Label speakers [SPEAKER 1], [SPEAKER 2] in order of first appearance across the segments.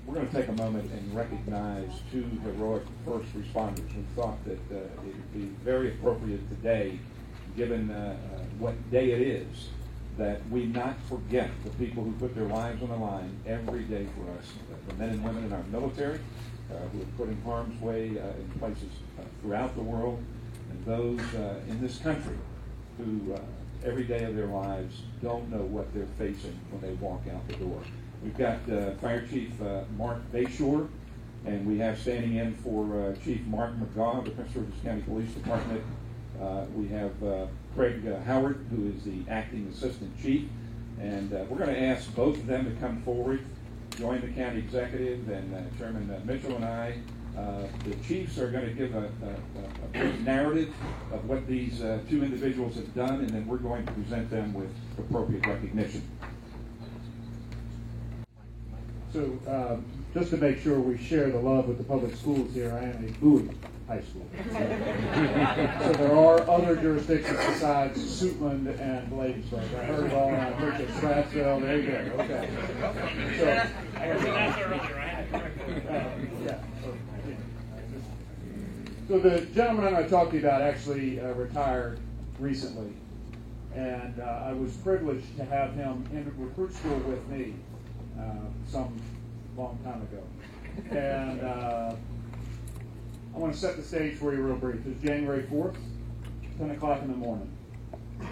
[SPEAKER 1] we're going to take a moment and recognize two heroic first responders. We thought that it would be very appropriate today, given what day it is, that we not forget the people who put their lives on the line every day for us, the men and women in our military who are put in harm's way in places throughout the world, and those in this country who every day of their lives don't know what they're facing when they walk out the door. We've got Fire Chief Mark Bayshore, and we have standing in for Chief Mark McGaw of the Prince George's County Police Department. We have Craig Howard, who is the acting assistant chief, and we're going to ask both of them to come forward, join the county executive, and Chairman Mitchell and I. The chiefs are going to give a brief narrative of what these two individuals have done, and then we're going to present them with appropriate recognition.
[SPEAKER 2] So, just to make sure we share the love with the public schools here, I am a Bowie High School. So there are other jurisdictions besides Suitland and Bladensburg. I heard it all, and I heard it Stratsville. There you go. Okay. So the gentleman I'm going to talk to you about actually retired recently, and I was privileged to have him in recruit school with me some long time ago. And I want to set the stage for you real brief. It's January 4th, 10 o'clock in the morning.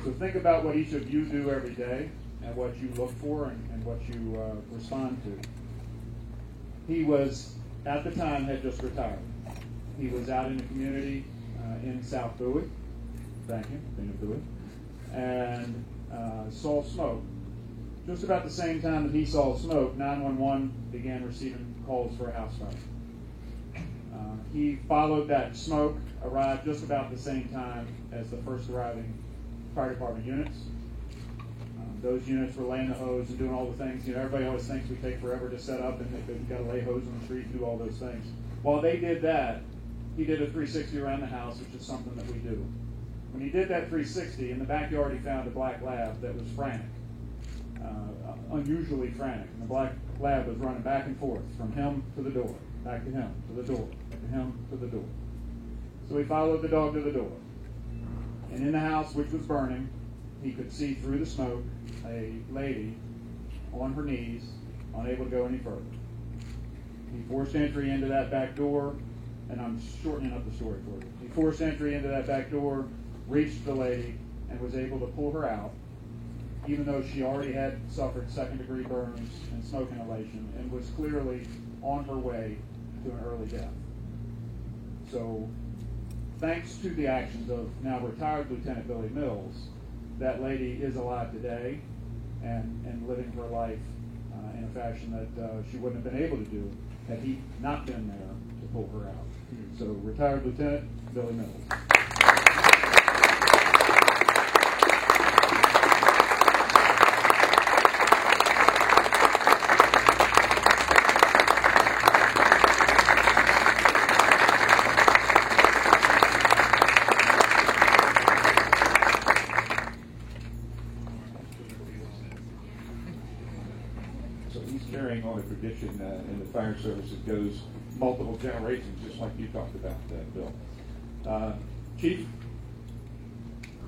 [SPEAKER 2] So think about what each of you do every day and what you look for and what you respond to. He was, at the time, had just retired. He was out in the community in South Bowie, thank you, being of Bowie, and saw smoke. Just about the same time that he saw smoke, 911 began receiving calls for a house fire. He followed that smoke, arrived just about the same time as the first arriving fire department units. Those units were laying the hose and doing all the things. You know, everybody always thinks we take forever to set up and you've got to lay hose on the street and do all those things. While they did that, he did a 360 around the house, which is something that we do. When he did that 360, in the backyard he found a black lab that was frantic, unusually frantic. And the black lab was running back and forth from him to the door, back to him, to the door, back to him, to the door. So he followed the dog to the door. And in the house, which was burning, he could see through the smoke a lady on her knees, unable to go any further. He forced entry into that back door, and I'm shortening up the story for you. He forced entry into that back door, reached the lady, and was able to pull her out, even though she already had suffered second-degree burns and smoke inhalation and was clearly on her way to an early death. So, thanks to the actions of now retired Lieutenant Billy Mills, that lady is alive today and living her life in a fashion that she wouldn't have been able to do had he not been there to pull her out. So, retired Lieutenant Billy Mills.
[SPEAKER 1] On a tradition in the fire service that goes multiple generations, just like you talked about, Bill. Chief?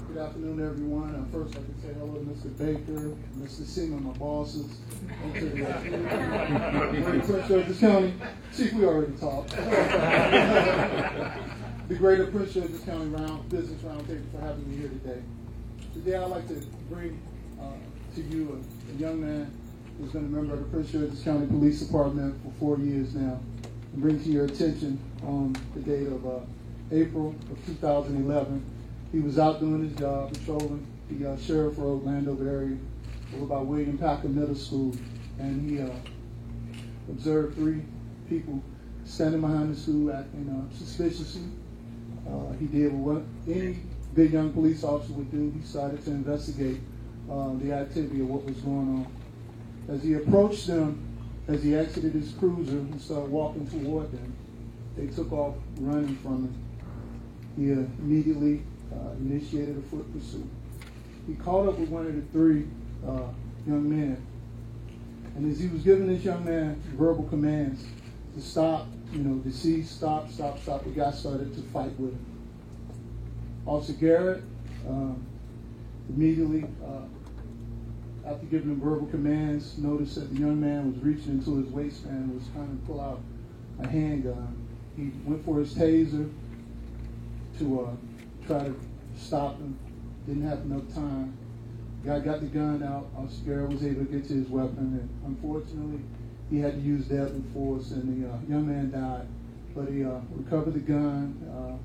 [SPEAKER 3] Good afternoon, everyone. First, I can say hello to Mr. Baker, Mr. Seaman, my bosses, and to the Prince George's County. Chief, we already talked. The Greater Prince George's County Business Roundtable for having me here today. Today, I'd like to bring to you a young man who's been a member of the Prince George's County Police Department for 4 years now, and bring to your attention on the date of April of 2011. He was out doing his job, patrolling the Sheriff Road, Landover area, over by William Packer Middle School, and he observed 3 people standing behind the school acting suspiciously. He did what any big young police officer would do. He decided to investigate the activity of what was going on. As he approached them, as he exited his cruiser and started walking toward them, they took off running from him. He immediately initiated a foot pursuit. He caught up with one of the 3 young men, And as he was giving this young man verbal commands to stop, to cease, stop, the guy started to fight with him. Officer Garrett immediately, after giving him verbal commands, noticed that the young man was reaching into his waistband and was trying to pull out a handgun. He went for his taser to try to stop him. Didn't have enough time. Guy got the gun out. Officer Garrett was able to get to his weapon, and unfortunately, he had to use deadly force, and the young man died. But he recovered the gun.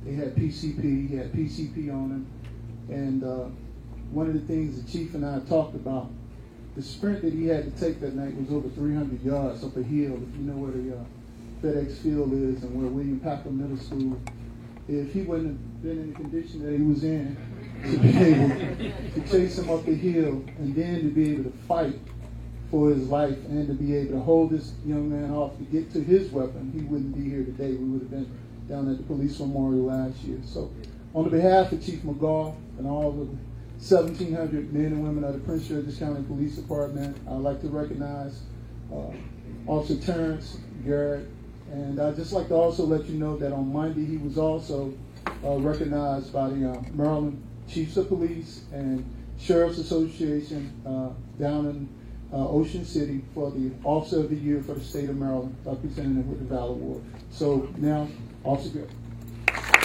[SPEAKER 3] They had PCP. He had PCP on him, and one of the things the chief and I talked about, the sprint that he had to take that night was over 300 yards up a hill. If you know where the FedEx Field is and where William Packer Middle School, if he wouldn't have been in the condition that he was in, to be able to chase him up the hill and then to be able to fight for his life and to be able to hold this young man off to get to his weapon, he wouldn't be here today. We would have been down at the police memorial last year. So on behalf of Chief McGaugh and all of the 1,700 men and women of the Prince George's County Police Department, I'd like to recognize Officer Terrence Garrett. And I'd just like to also let you know that on Monday he was also recognized by the Maryland Chiefs of Police and Sheriff's Association down in Ocean City for the Officer of the Year for the state of Maryland, representing with the Valor Award. So now, Officer Garrett.